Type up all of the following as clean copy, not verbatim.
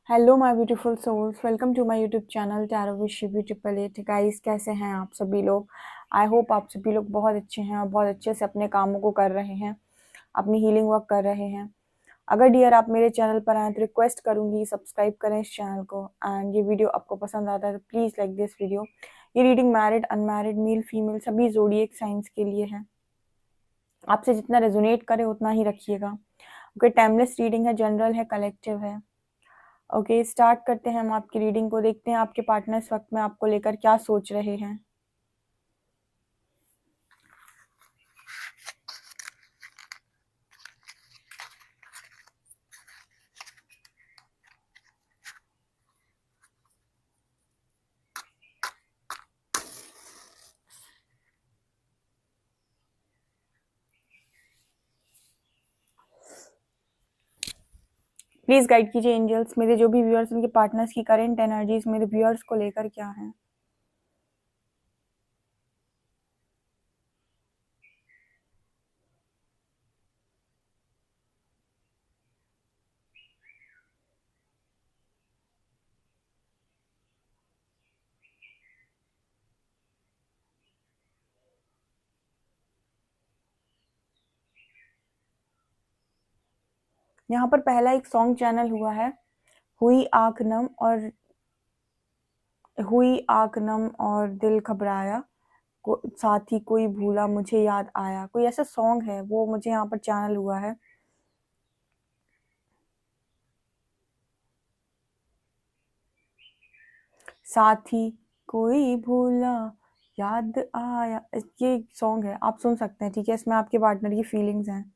Hello my beautiful souls, welcome to my YouTube channel tarot with Shivi triple eight. Guys, कैसे हैं आप सभी लोग? आई होप आप सभी लोग बहुत अच्छे हैं और बहुत अच्छे से अपने कामों को कर रहे हैं, अपनी हीलिंग वर्क कर रहे हैं। अगर डियर आप मेरे चैनल पर आए तो रिक्वेस्ट करूंगी सब्सक्राइब करें इस चैनल को। एंड ये वीडियो आपको पसंद आता है तो प्लीज़ लाइक दिस वीडियो। ये reading married, unmarried, male female सभी ज़ोडिएक साइंस के लिए है। आपसे जितना रेजोनेट करे उतना ही रखिएगा। ओके, टाइमलेस रीडिंग है, जनरल है, कलेक्टिव है। ओके, स्टार्ट करते हैं हम आपकी रीडिंग को। देखते हैं आपके पार्टनर इस वक्त में आपको लेकर क्या सोच रहे हैं। प्लीज गाइड कीजिए एंजल्स, मेरे जो भी व्यूअर्स उनके पार्टनर्स की करंट एनर्जीज मेरे व्यूअर्स को लेकर क्या है। यहाँ पर पहला एक सॉन्ग चैनल हुआ है, हुई आंख नम और दिल घबराया, साथ ही कोई भूला मुझे याद आया। कोई ऐसा सॉन्ग है वो मुझे यहाँ पर चैनल हुआ है। साथ ही कोई भूला याद आया, ये सॉन्ग है, आप सुन सकते हैं। ठीक है, इसमें आपके पार्टनर की फीलिंग्स हैं।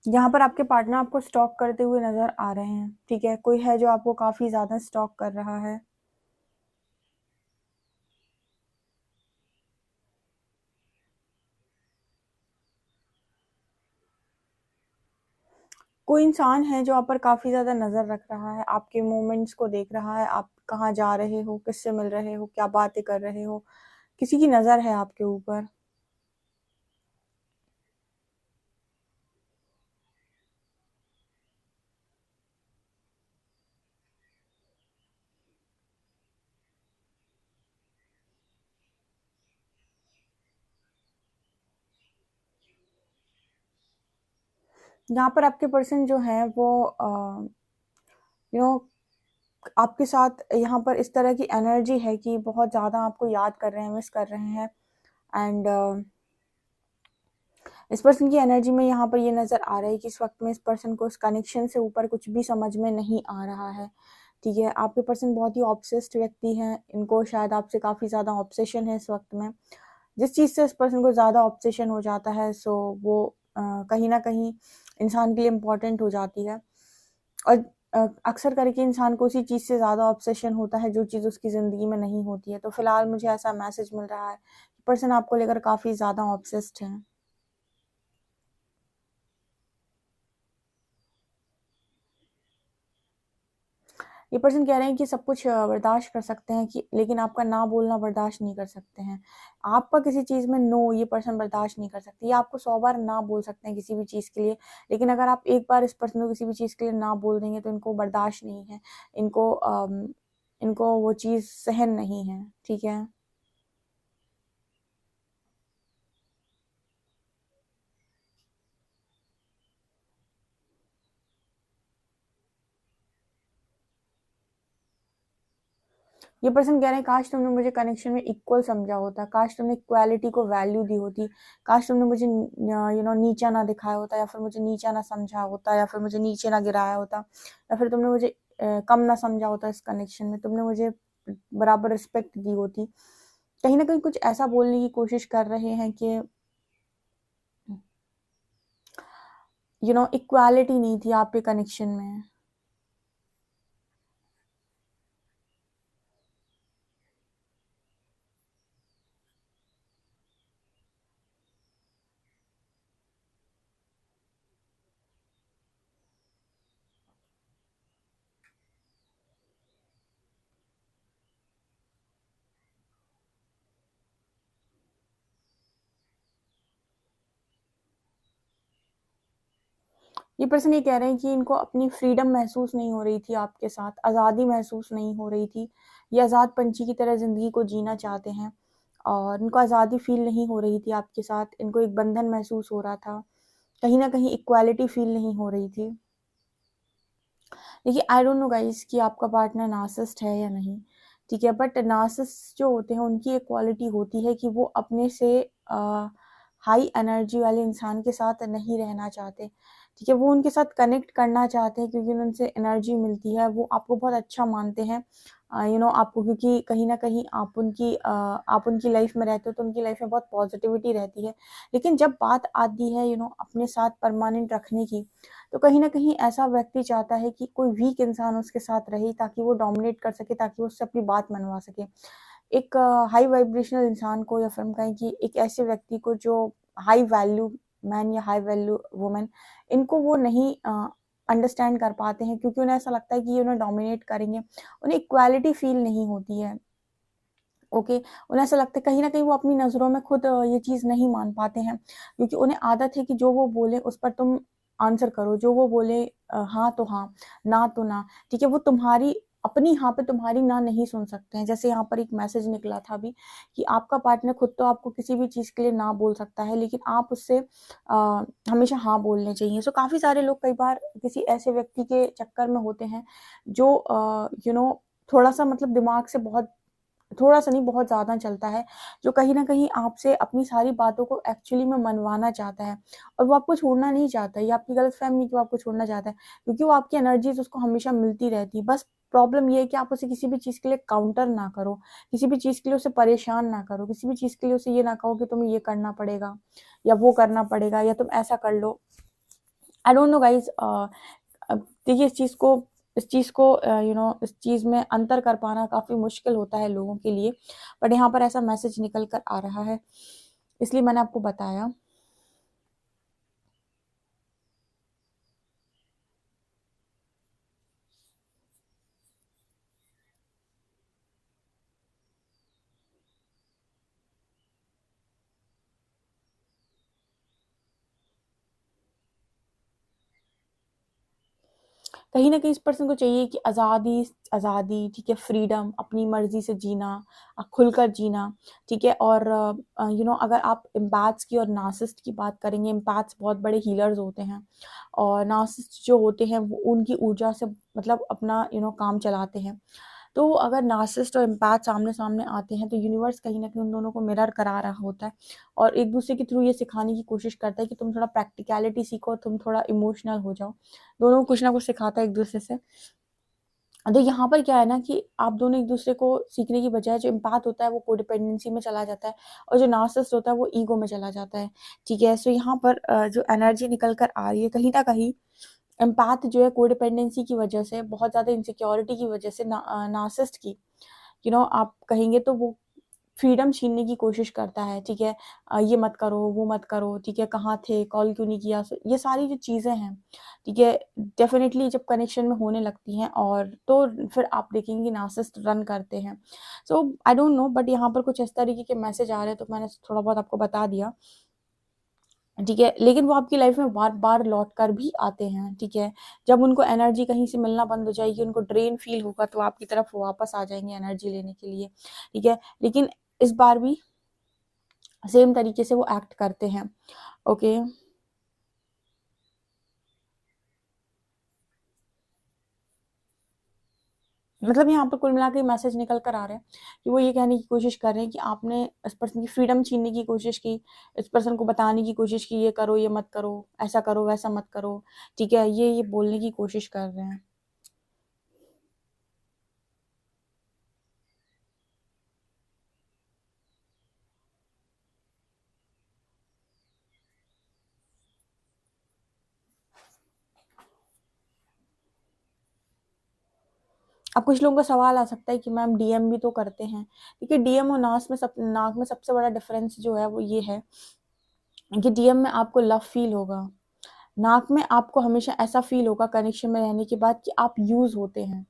यहाँ पर आपके पार्टनर आपको स्टॉक करते हुए नजर आ रहे हैं। ठीक है, कोई है जो आपको काफी ज्यादा स्टॉक कर रहा है। कोई इंसान है जो आप पर काफी ज्यादा नजर रख रहा है, आपके मूवमेंट्स को देख रहा है, आप कहाँ जा रहे हो, किससे मिल रहे हो, क्या बातें कर रहे हो। किसी की नजर है आपके ऊपर। यहाँ पर आपके पर्सन जो है वो यू नो आपके साथ यहाँ पर इस तरह की एनर्जी है कि बहुत ज़्यादा आपको याद कर रहे हैं, मिस कर रहे हैं। एंड इस पर्सन की एनर्जी में यहाँ पर ये नज़र आ रहा है कि इस वक्त में इस पर्सन को इस कनेक्शन से ऊपर कुछ भी समझ में नहीं आ रहा है। ठीक है, आपके पर्सन बहुत ही ऑब्सेस्ड व्यक्ति हैं, इनको शायद आपसे काफ़ी ज़्यादा ऑब्सेशन है इस वक्त में। जिस चीज़ से इस पर्सन को ज़्यादा ऑब्सेशन हो जाता है सो वो कहीं ना कहीं इंसान के लिए इम्पॉर्टेंट हो जाती है। और अक्सर करके इंसान को उसी चीज़ से ज़्यादा ऑब्सेशन होता है जो चीज़ उसकी ज़िंदगी में नहीं होती है। तो फिलहाल मुझे ऐसा मैसेज मिल रहा है, पर्सन आपको लेकर काफ़ी ज़्यादा ऑब्सेस्ड है। ये पर्सन कह रहे हैं कि सब कुछ बर्दाश्त कर सकते हैं कि, लेकिन आपका ना बोलना बर्दाश्त नहीं कर सकते हैं। आपका किसी चीज़ में नो ये पर्सन बर्दाश्त नहीं कर सकते। ये आपको 100 बार ना बोल सकते हैं किसी भी चीज़ के लिए, लेकिन अगर आप एक बार इस पर्सन को किसी भी चीज़ के लिए ना बोल देंगे तो इनको बर्दाश्त नहीं है। इनको वो चीज़ सहन नहीं है। ठीक है, ये पर्सन कह रहे हैं काश तुमने मुझे कनेक्शन में इक्वल समझा होता, काश तुमने इक्वालिटी को वैल्यू दी होती, काश तुमने मुझे नीचा ना दिखाया होता, या फिर मुझे नीचा ना समझा होता, या फिर मुझे नीचे ना गिराया होता, या फिर तुमने मुझे कम ना समझा होता। इस कनेक्शन में तुमने मुझे बराबर रिस्पेक्ट दी होती। कहीं ना कहीं कुछ ऐसा बोलने की कोशिश कर रहे हैं कि इक्वालिटी नहीं थी आपके कनेक्शन में। ये पर्सन ये कह रहे हैं कि इनको अपनी फ्रीडम महसूस नहीं हो रही थी आपके साथ, आज़ादी महसूस नहीं हो रही थी। ये आज़ाद पंछी की तरह ज़िंदगी को जीना चाहते हैं और इनको आज़ादी फ़ील नहीं हो रही थी आपके साथ, इनको एक बंधन महसूस हो रहा था। कहीं न कहीं इक्वालिटी फ़ील नहीं हो रही थी। देखिए, आई डोंट नो गाइज़ कि आपका पार्टनर नार्सिसिस्ट है या नहीं, ठीक है? बट नार्सिसिस्ट जो होते हैं उनकी एक क्वालिटी होती है कि वो अपने से हाई एनर्जी वाले इंसान के साथ नहीं रहना चाहते, ठीक है? वो उनके साथ कनेक्ट करना चाहते हैं क्योंकि उनसे एनर्जी मिलती है, वो आपको बहुत अच्छा मानते हैं। आपको क्योंकि कहीं न कहीं आप उनकी लाइफ़ में रहते हो तो उनकी लाइफ़ में बहुत पॉज़िटिविटी रहती है। लेकिन जब बात आती है अपने साथ परमानेंट रखने की, तो कहीं न कहीं ऐसा व्यक्ति चाहता है कि कोई वीक इंसान उसके साथ रहे ताकि वो डोमिनेट कर सके, ताकि वो उससे अपनी बात मनवा सके। एक हाई वाइब्रेशनल इंसान को या फिर हम कहें कि एक ऐसे व्यक्ति को जो हाई वैल्यू मैन या हाई वैल्यू वुमन, इनको वो नहीं अंडरस्टैंड कर पाते हैं क्योंकि उन्हें ऐसा लगता है कि ये उन्हें डोमिनेट करेंगे। उन्हें इक्वालिटी फ़ील नहीं होती है। ओके, उन्हें ऐसा लगता है कहीं न कहीं वो अपनी नज़रों में खुद ये चीज़ नहीं मान पाते हैं क्योंकि उन्हें आदत है कि जो वो बोले उस पर तुम आंसर करो, जो वो बोले हाँ तो हाँ, ना तो ना, ठीक है? वो तुम्हारी अपनी हाँ पे तुम्हारी ना नहीं सुन सकते हैं। जैसे यहाँ पर एक मैसेज निकला था अभी कि आपका पार्टनर खुद तो आपको किसी भी चीज़ के लिए ना बोल सकता है, लेकिन आप उससे हमेशा हाँ बोलने चाहिए। सो काफ़ी सारे लोग कई बार किसी ऐसे व्यक्ति के चक्कर में होते हैं जो थोड़ा-सा मतलब दिमाग से बहुत थोड़ा-सा नहीं बहुत ज़्यादा चलता है, जो कहीं न कहीं आपसे अपनी सारी बातों को एक्चुअली में मनवाना चाहता है और वो आपको छोड़ना नहीं चाहता। ये आपकी गलतफ़हमी नहीं कि वो आपको छोड़ना चाहता है, क्योंकि वो आपकी एनर्जीज़ उसको हमेशा मिलती रहती है। बस प्रॉब्लम ये है कि आप उसे किसी भी चीज़ के लिए काउंटर ना करो, किसी भी चीज़ के लिए उसे परेशान ना करो, किसी भी चीज़ के लिए उसे ये ना कहो कि तुम्हें ये करना पड़ेगा या वो करना पड़ेगा या तुम ऐसा कर लो। आई डोंट नो गाइज़ देखिए इस चीज़ में अंतर कर पाना काफ़ी मुश्किल होता है लोगों के लिए, बट यहाँ पर ऐसा मैसेज निकल कर आ रहा है, इसलिए मैंने आपको बताया। कहीं न कहीं इस पर्सन को चाहिए कि आज़ादी, ठीक है, फ्रीडम, अपनी मर्ज़ी से जीना, खुलकर जीना, ठीक है? और अगर आप एम्पैथ्स की और नार्सिसिस्ट की बात करेंगे, एम्पैथ्स बहुत बड़े हीलर्स होते हैं और नार्सिसिस्ट जो होते हैं वो उनकी ऊर्जा से मतलब अपना काम चलाते हैं। तो अगर नार्सिसिस्ट और एम्पैथ सामने-सामने आते हैं तो यूनिवर्स कहीं न कहीं उन दोनों को मिरर करा रहा होता है और एक-दूसरे के थ्रू ये सिखाने की कोशिश करता है कि तुम थोड़ा प्रैक्टिकैलिटी सीखो, तुम थोड़ा इमोशनल हो जाओ। दोनों को कुछ ना कुछ सिखाता है एक-दूसरे से। तो यहाँ पर क्या है ना कि आप दोनों एक-दूसरे को सीखने की बजाय जो एम्पैथ होता है वो कोडिपेंडेंसी में चला जाता है और जो नार्सिसिस्ट होता है वो ईगो में चला जाता है, ठीक है? सो यहाँ पर जो एनर्जी निकल कर आ रही है कहीं न कहीं एम्पैथ जो है कोडिपेंडेंसी की वजह से, बहुत ज़्यादा इनसिक्योरिटी की वजह से नार्सिसिस्ट की आप कहेंगे तो वो फ्रीडम छीनने की कोशिश करता है, ठीक है? ये मत करो, वो मत करो, ठीक है? कहाँ थे? कॉल क्यों नहीं किया? ये सारी जो चीज़ें हैं, ठीक है? डेफ़िनेटली जब कनेक्शन में होने लगती हैं और तो फिर आप देखेंगे नार्सिसिस्ट रन करते हैं। सो आई डोंट नो बट यहाँ पर कुछ इस तरीके के मैसेज आ रहे हैं तो मैंने थोड़ा बहुत आपको बता दिया, ठीक है? लेकिन वो आपकी लाइफ़ में बार-बार लौट कर भी आते हैं, ठीक है? जब उनको एनर्जी कहीं से मिलना बंद हो जाएगी, उनको ड्रेन फ़ील होगा तो आपकी तरफ वो वापस आ जाएँगे एनर्जी लेने के लिए, ठीक है? लेकिन इस बार भी सेम तरीके से वो एक्ट करते हैं, ओके? मतलब यहाँ पर कुल मिला के मैसेज निकल कर आ रहे हैं कि वो ये कहने की कोशिश कर रहे हैं कि आपने इस पर्सन की फ्रीडम छीनने की कोशिश की, इस पर्सन को बताने की कोशिश की, ये करो, ये मत करो, ऐसा करो, वैसा मत करो, ठीक है? ये बोलने की कोशिश कर रहे हैं। अब कुछ लोगों का सवाल आ सकता है कि मैम डीएम भी तो करते हैं। देखिए डीएम और नाक में सबसे बड़ा डिफ़रेंस जो है वो ये है कि डीएम में आपको लव फ़ील होगा। नाक में आपको हमेशा ऐसा फ़ील होगा कनेक्शन में रहने के बाद कि आप यूज़ होते हैं,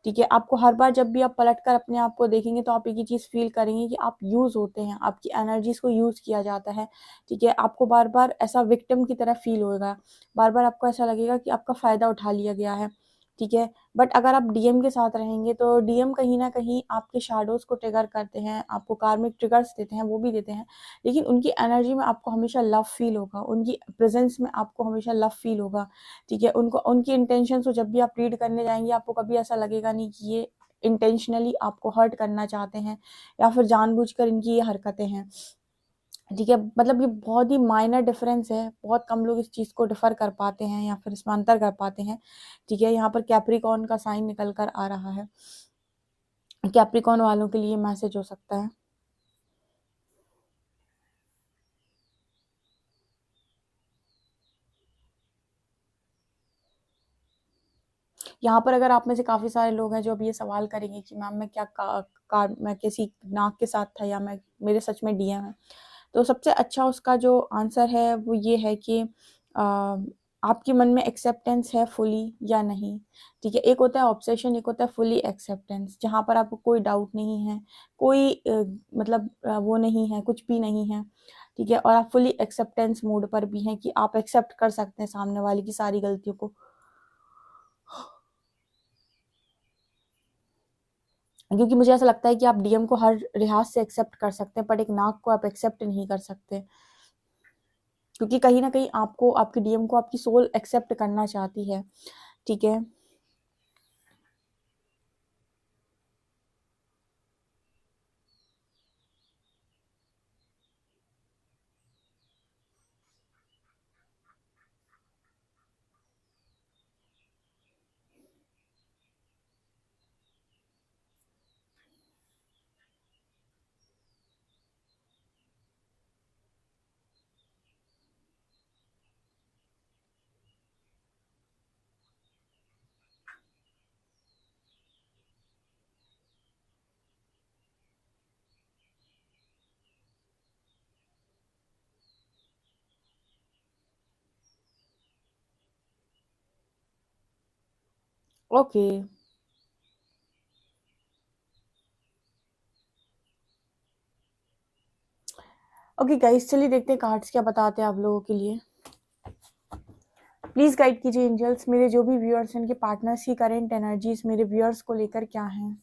ठीक है। आपको हर बार जब भी आप पलट कर अपने आप को देखेंगे तो आप एक ही चीज़ फील करेंगे कि आप यूज़ होते हैं, आपकी एनर्जीज़ को यूज़ किया जाता है। ठीक है। आपको बार बार ऐसा विक्टिम की तरह फील होगा, बार बार आपको ऐसा लगेगा कि आपका फ़ायदा उठा लिया गया है। ठीक है। बट अगर आप डीएम के साथ रहेंगे तो डीएम कहीं ना कहीं आपके शैडोज़ को ट्रिगर करते हैं, आपको कार्मिक ट्रिगर्स देते हैं, वो भी देते हैं, लेकिन उनकी एनर्जी में आपको हमेशा लव फील होगा, उनकी प्रेजेंस में आपको हमेशा लव फील होगा। ठीक है। उनको उनकी इंटेंशन को जब भी आप रीड करने जाएंगे आपको कभी ऐसा लगेगा नहीं कि ये इंटेंशनली आपको हर्ट करना चाहते हैं या फिर जानबूझकर इनकी ये हरकतें हैं। ठीक है। मतलब ये बहुत ही माइनर डिफरेंस है, बहुत कम लोग इस चीज़ को डिफर कर पाते हैं या फिर इसमें अंतर कर पाते हैं। ठीक है। यहाँ पर कैप्रिकॉर्न का साइन निकल कर आ रहा है, कैप्रिकॉर्न वालों के लिए मैसेज हो सकता है। यहाँ पर अगर आप में से काफ़ी सारे लोग हैं जो अब ये सवाल करेंगे कि मैम मैं क्या मैं किसी नाक के साथ था या मैं मेरे सच में डीएम है, तो सबसे अच्छा उसका जो आंसर है वो ये है कि आपके मन में एक्सेप्टेंस है फुली या नहीं। ठीक है। एक होता है ऑब्सेशन, एक होता है फुली एक्सेप्टेंस, जहाँ पर आपको कोई डाउट नहीं है, कोई मतलब वो नहीं है, कुछ भी नहीं है। ठीक है। और आप फुली एक्सेप्टेंस मोड पर भी हैं कि आप एक्सेप्ट कर सकते हैं सामने वाले की सारी गलतियों को। क्योंकि मुझे ऐसा लगता है कि आप डीएम को हर लिहाज से एक्सेप्ट कर सकते हैं, पर एक नाक को आप एक्सेप्ट नहीं कर सकते, क्योंकि कहीं ना कहीं आपको, आपके डीएम को आपकी सोल एक्सेप्ट करना चाहती है। ठीक है। ओके। ओके गाइस, चलिए देखते हैं कार्ड्स क्या बताते हैं आप लोगों के लिए। प्लीज गाइड कीजिए एंजल्स, मेरे जो भी व्यूअर्स हैं उनके पार्टनर्स की करेंट एनर्जीज मेरे व्यूअर्स को लेकर क्या हैं।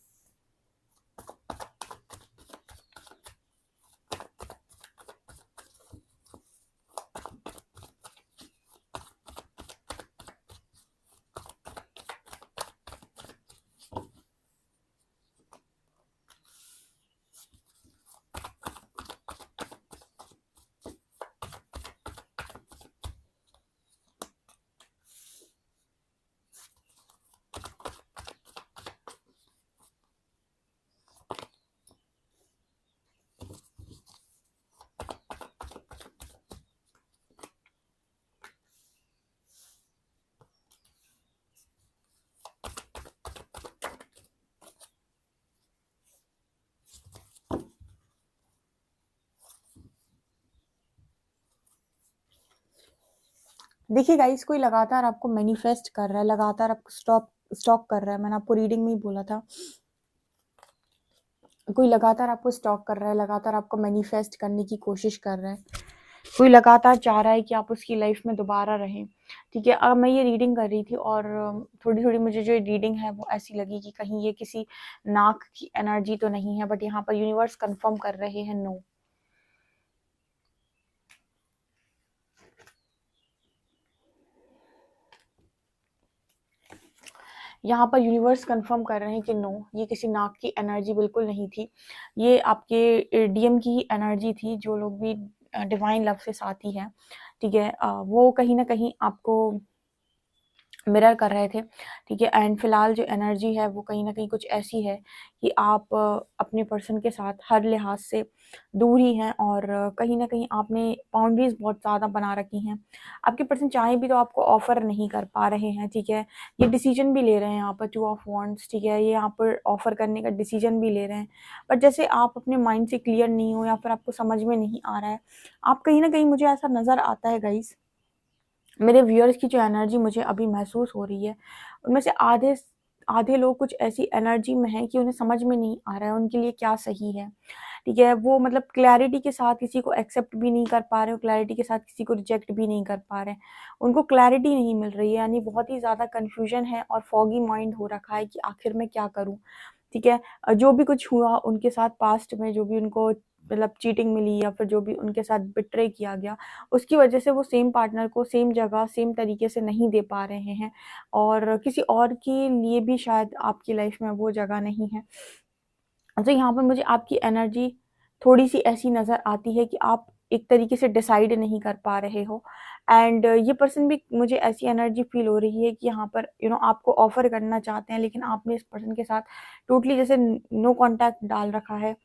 देखिए गाइस, कोई लगातार आपको मैनिफेस्ट कर रहा है, लगातार आपको स्टॉक कर रहा है। मैंने आपको रीडिंग में ही बोला था, कोई लगातार आपको स्टॉक कर रहा है, लगातार आपको मैनिफेस्ट करने की कोशिश कर रहा है, कोई लगातार चाह रहा है कि आप उसकी लाइफ में दोबारा रहें। ठीक है। अब मैं ये रीडिंग कर रही थी और थोड़ी थोड़ी मुझे जो रीडिंग है वो ऐसी लगी कि कहीं ये किसी नाक की एनर्जी तो नहीं है, बट यहाँ पर यूनिवर्स कंफर्म कर रहे हैं नो। यहाँ पर यूनिवर्स कंफर्म कर रहे हैं कि नो, ये किसी नाक की एनर्जी बिल्कुल नहीं थी, ये आपके डीएम की ही एनर्जी थी। जो लोग भी डिवाइन लव से साथी हैं, ठीक है, वो कहीं ना कहीं आपको मिरर कर रहे थे। ठीक है। एंड फिलहाल जो एनर्जी है वो कहीं ना कहीं कुछ ऐसी है कि आप अपने पर्सन के साथ हर लिहाज से दूर ही हैं और कहीं ना कहीं आपने बाउंड्रीज बहुत ज़्यादा बना रखी हैं। आपके पर्सन चाहे भी तो आपको ऑफर नहीं कर पा रहे हैं। ठीक है। ये डिसीजन भी ले रहे हैं यहाँ पर, 2 ऑफ वांड्स। ठीक है। ये यहाँ पर ऑफर करने का डिसीजन भी ले रहे हैं, बट जैसे आप अपने माइंड से क्लियर नहीं हो या फिर आपको समझ में नहीं आ रहा है, आप कहीं ना कहीं, मुझे ऐसा नज़र आता है गाइस, मेरे व्यूअर्स की जो एनर्जी मुझे अभी महसूस हो रही है, उनमें से आधे आधे लोग कुछ ऐसी एनर्जी में हैं कि उन्हें समझ में नहीं आ रहा है उनके लिए क्या सही है, ठीक है। वो मतलब क्लैरिटी के साथ किसी को एक्सेप्ट भी नहीं कर पा रहे हो, क्लैरिटी के साथ किसी को रिजेक्ट भी नहीं कर पा रहे हैं। उनको क्लैरिटी नहीं मिल रही है, यानी बहुत ही ज़्यादा कन्फ्यूजन है और फॉगी माइंड हो रखा है कि आखिर मैं क्या करूँ, ठीक है। जो भी कुछ हुआ उनके साथ पास्ट में, जो भी उनको मतलब चीटिंग मिली या फिर जो भी उनके साथ बिट्रे किया गया, उसकी वजह से वो सेम पार्टनर को सेम जगह सेम तरीके से नहीं दे पा रहे हैं और किसी और के लिए भी शायद आपकी लाइफ में वो जगह नहीं है। तो यहाँ पर मुझे आपकी एनर्जी थोड़ी-सी ऐसी नज़र आती है कि आप एक तरीके से डिसाइड नहीं कर पा रहे हो एंड ये पर्सन भी मुझे ऐसी एनर्जी फ़ील हो रही है कि यहाँ पर आपको ऑफ़र करना चाहते हैं, लेकिन आपने इस पर्सन के साथ टोटली जैसे नो कॉन्टैक्ट डाल रखा है।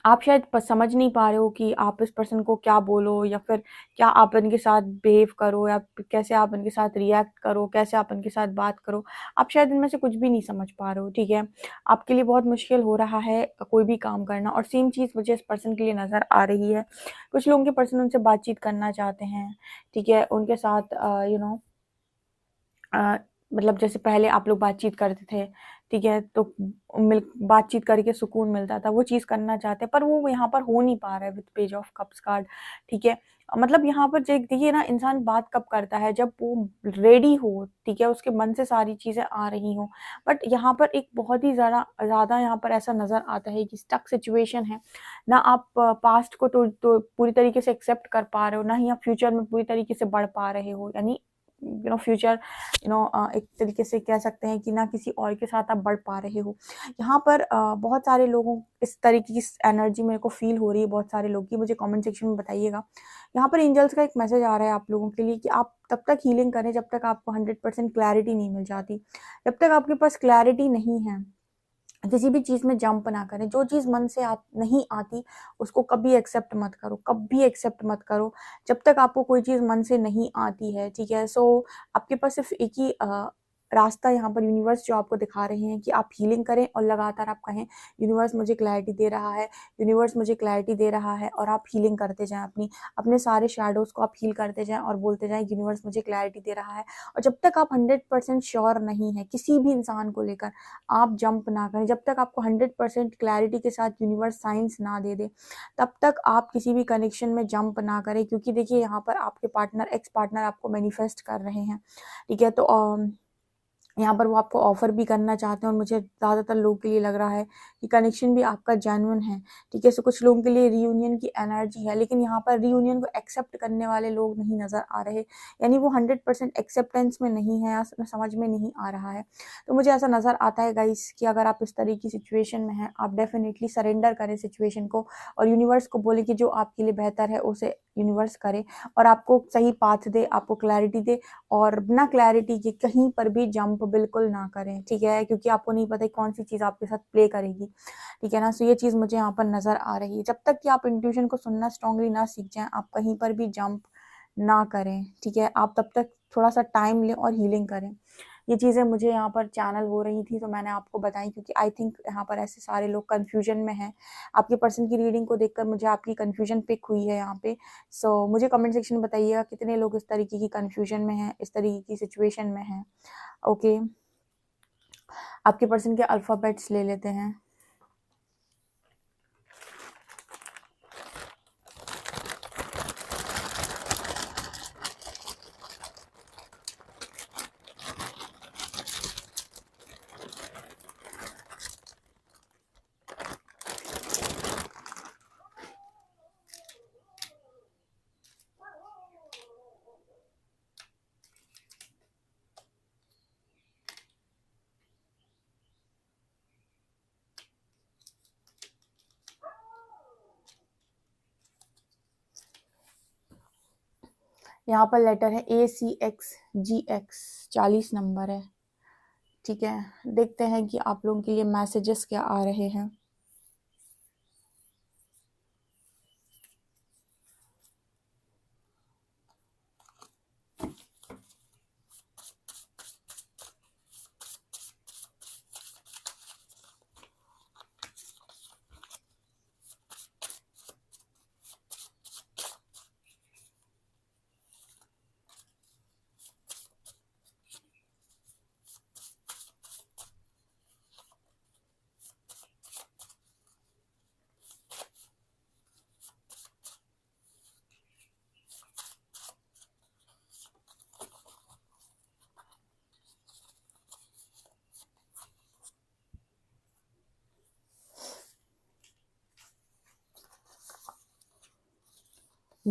आप शायद समझ नहीं पा रहे हो कि आप इस पर्सन को क्या बोलो या फिर क्या आप इनके साथ बिहेव करो या कैसे आप इनके साथ रिएक्ट करो, कैसे आप इनके साथ बात करो। आप शायद इनमें से कुछ भी नहीं समझ पा रहे हो, ठीक है। आपके लिए बहुत मुश्किल हो रहा है कोई भी काम करना और सेम चीज़ मुझे इस पर्सन के लिए नज़र आ रही है। कुछ लोगों के पर्सन उनसे बातचीत करना चाहते हैं, ठीक है। उनके साथ अ, मतलब जैसे पहले आप लोग बातचीत करते थे, ठीक है, तो बातचीत करके सुकून मिलता था, वो चीज़ करना चाहते हैं, पर वो यहाँ पर हो नहीं पा रहा है with page of cups card, ठीक है। मतलब यहाँ पर देखिए ना, इंसान बात कब करता है, जब वो रेडी हो, ठीक है, उसके मन से सारी चीज़ें आ रही हों। बट यहाँ पर एक बहुत ही ज़्यादा यहाँ पर ऐसा नज़र आता है कि स्टक सिचुएशन है। ना आप पास्ट को तो पूरी तरीके से एक्सेप्ट कर पा रहे हो, ना ही आप फ्यूचर में पूरी तरीके से बढ़ पा रहे हो, यानी फ्यूचर एक तरीके से कह सकते हैं कि ना किसी और के साथ आप बढ़ पा रहे हो। यहाँ पर बहुत सारे लोगों इस तरीके की एनर्जी मेरे को फ़ील हो रही है बहुत सारे लोग की, मुझे कमेंट सेक्शन में बताइएगा। यहाँ पर एंजल्स का एक मैसेज आ रहा है आप लोगों के लिए कि आप तब तक हीलिंग करें जब तक आपको 100% क्लैरिटी नहीं मिल जाती। जब तक आपके पास क्लैरिटी नहीं है, किसी भी चीज़ में जंप ना करें। जो चीज़ मन से नहीं आती, उसको कभी एक्सेप्ट मत करो, कभी एक्सेप्ट मत करो, जब तक आपको कोई चीज़ मन से नहीं आती है, ठीक है? सो आपके पास सिर्फ़ एक ही रास्ता यहाँ पर यूनिवर्स जो आपको दिखा रहे हैं कि आप हीलिंग करें और लगातार आप कहें, यूनिवर्स मुझे क्लैरिटी दे रहा है, यूनिवर्स मुझे क्लैरिटी दे रहा है, और आप हीलिंग करते जाएँ अपने सारे शैडोज़ को आप हील करते जाएँ और बोलते जाएँ, यूनिवर्स मुझे क्लैरिटी दे रहा है। और जब तक आप 100% श्योर नहीं हैं, किसी भी इंसान को लेकर, आप जंप ना करें। जब तक आपको 100% क्लैरिटी के साथ यूनिवर्स साइंस ना दे दे, तब तक आप किसी भी कनेक्शन में जंप ना करें, क्योंकि देखिए यहाँ पर आपके पार्टनर, एक्स पार्टनर आपको मैनिफेस्ट कर रहे हैं, ठीक है। तो यहाँ पर वो आपको ऑफ़र भी करना चाहते हैं और मुझे ज़्यादातर लोगों के लिए लग रहा है कि कनेक्शन भी आपका जेन्युइन है, ठीक है। सो कुछ लोगों के लिए रियूनियन की एनर्जी है, लेकिन यहाँ पर रियूनियन को एक्सेप्ट करने वाले लोग नहीं नज़र आ रहे, यानी वो 100% एक्सेप्टेंस में नहीं है या समझ में नहीं आ रहा है। तो मुझे ऐसा नज़र आता है गाइस कि अगर आप इस तरह की सिचुएशन में हैं, आप डेफिनेटली सरेंडर करें सिचुएशन को और यूनिवर्स को बोलें कि जो आपके लिए बेहतर है उसे यूनिवर्स करे और आपको सही पाथ दे, आपको क्लैरिटी दे, और बिना क्लैरिटी के कहीं पर भी जंप बिल्कुल ना करें, ठीक है, क्योंकि आपको नहीं पता कौन सी चीज़ आपके साथ प्ले करेगी, ठीक है ना। सो ये चीज़ मुझे यहाँ पर नज़र आ रही है। जब तक कि आप इंट्यूशन को सुनना स्ट्रांगली ना सीख जाएं, आप कहीं पर भी जंप ना करें, ठीक है। आप तब तक थोड़ा सा टाइम लें और हीलिंग करें। ये चीज़ें मुझे यहाँ पर चैनल हो रही थी, तो मैंने आपको बताई, क्योंकि आई थिंक यहाँ पर ऐसे सारे लोग कन्फ्यूजन में हैं। आपके पर्सन की रीडिंग को देखकर मुझे आपकी कन्फ्यूजन पिक हुई है यहाँ पे। सो मुझे कमेंट सेक्शन में बताइएगा कितने लोग इस तरीके की कन्फ्यूजन में हैं, इस तरीके की सिचुएशन में हैं। ओके, आपके पर्सन के अल्फ़ाबेट्स ले लेते हैं। यहाँ पर लेटर है ACXGX, 40 नंबर है, ठीक है। देखते हैं कि आप लोगों के लिए मैसेजेस क्या आ रहे हैं।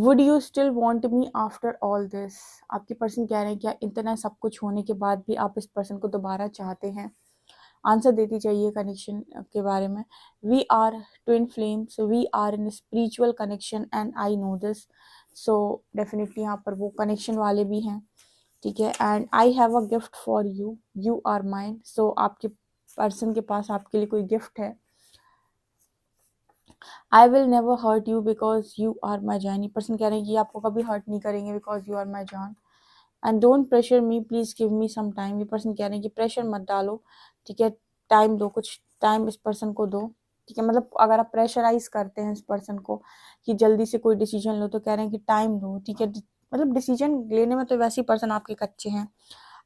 Would you still want me after all this? आपके पर्सन कह रहे हैं क्या इतना सब कुछ होने के बाद भी आप इस पर्सन को दोबारा चाहते हैं? आंसर देती चाहिए कनेक्शन के बारे में। We are twin flames, we are in spiritual connection and I know this. So definitely यहाँ पर वो कनेक्शन वाले भी हैं, ठीक है। And I have a gift for you, you are mine. So आपके पर्सन के पास आपके लिए कोई गिफ्ट है। I will never hurt you because you are my जान। पर्सन कह रहे हैं कि आपको कभी हर्ट नहीं करेंगे बिकॉज यू आर माई जान। And don't pressure me, please give me some time. ये पर्सन कह रहे हैं कि प्रेशर मत डालो, ठीक है, टाइम दो, कुछ टाइम इस पर्सन को दो, ठीक है। मतलब अगर आप प्रेशराइज करते हैं इस पर्सन को कि जल्दी से कोई डिसीजन लो, तो कह रहे हैं कि टाइम दो, ठीक है। मतलब डिसीजन लेने में तो वैसे ही पर्सन आपके कच्चे हैं।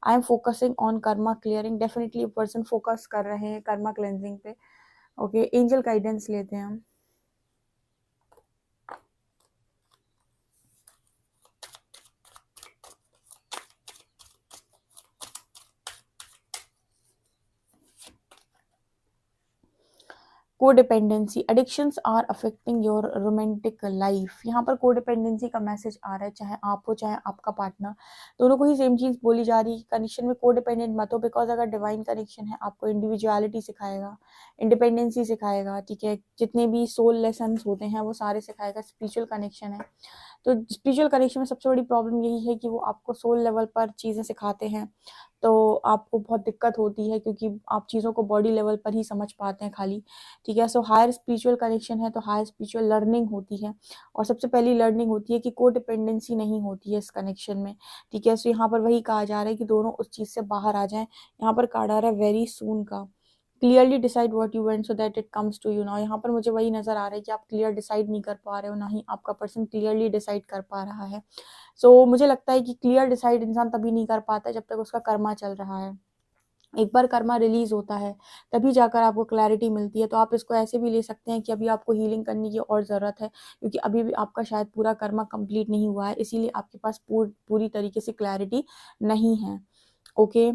I am focusing on karma clearing. Definitely person focus कर रहे हैं कर्मा क्लेंजिंग पे। ओके, एंजल गाइडेंस लेते हैं हम। Codependency, addictions are affecting your romantic life. यहाँ पर कोडिपेंडेंसी का मैसेज आ रहा है, चाहे आप हो चाहे आपका पार्टनर, दोनों को ही सेम चीज़ बोली जा रही है। कनेक्शन में कोडिपेंडेंट मत हो, बिकॉज अगर डिवाइन कनेक्शन है आपको इंडिविजुअलिटी सिखाएगा, इंडिपेंडेंसी सिखाएगा, ठीक है। जितने भी सोल लेसन्स होते हैं वो सारे सिखाएगा। स्पिरिचुअल कनेक्शन है, तो स्पिरिचुअल कनेक्शन में सबसे बड़ी प्रॉब्लम यही है कि वो आपको सोल लेवल पर चीज़ें सिखाते हैं, तो आपको बहुत दिक्कत होती है क्योंकि आप चीज़ों को बॉडी लेवल पर ही समझ पाते हैं खाली, ठीक है। सो हायर स्पिरिचुअल कनेक्शन है तो हायर स्पिरिचुअल लर्निंग होती है, और सबसे पहली लर्निंग होती है कि कोडिपेंडेंसी नहीं होती है इस कनेक्शन में, ठीक है। सो यहाँ पर वही कहा जा रहा है कि दोनों उस चीज़ से बाहर आ जाएं। यहाँ पर कार्ड आ रहा है वेरी सून का। Clearly decide what you want so that it comes to you now. यहाँ पर मुझे वही नजर आ रहा है कि आप क्लियर डिसाइड नहीं कर पा रहे हो, ना ही आपका पर्सन क्लियरली डिसाइड कर पा रहा है। सो मुझे लगता है कि क्लियर डिसाइड इंसान तभी नहीं कर पाता जब तक उसका कर्मा चल रहा है। एक बार कर्मा रिलीज होता है तभी जाकर आपको क्लैरिटी मिलती है। तो आप इसको ऐसे भी ले सकते हैं कि अभी आपको हीलिंग करने की और ज़रूरत है, क्योंकि अभी भी आपका शायद पूरा कर्मा कंप्लीट नहीं हुआ है, इसीलिए आपके पास पूरी तरीके से क्लैरिटी नहीं है। ओके,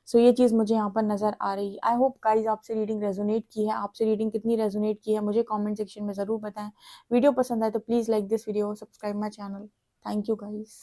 सो ये चीज़ मुझे यहाँ पर नज़र आ रही है। आई होप गाइज आपसे रीडिंग रेजोनेट की है। आपसे रीडिंग कितनी रेजोनेट की है मुझे कमेंट सेक्शन में ज़रूर बताएं। वीडियो पसंद आए तो please like this video, subscribe my channel. Thank you guys.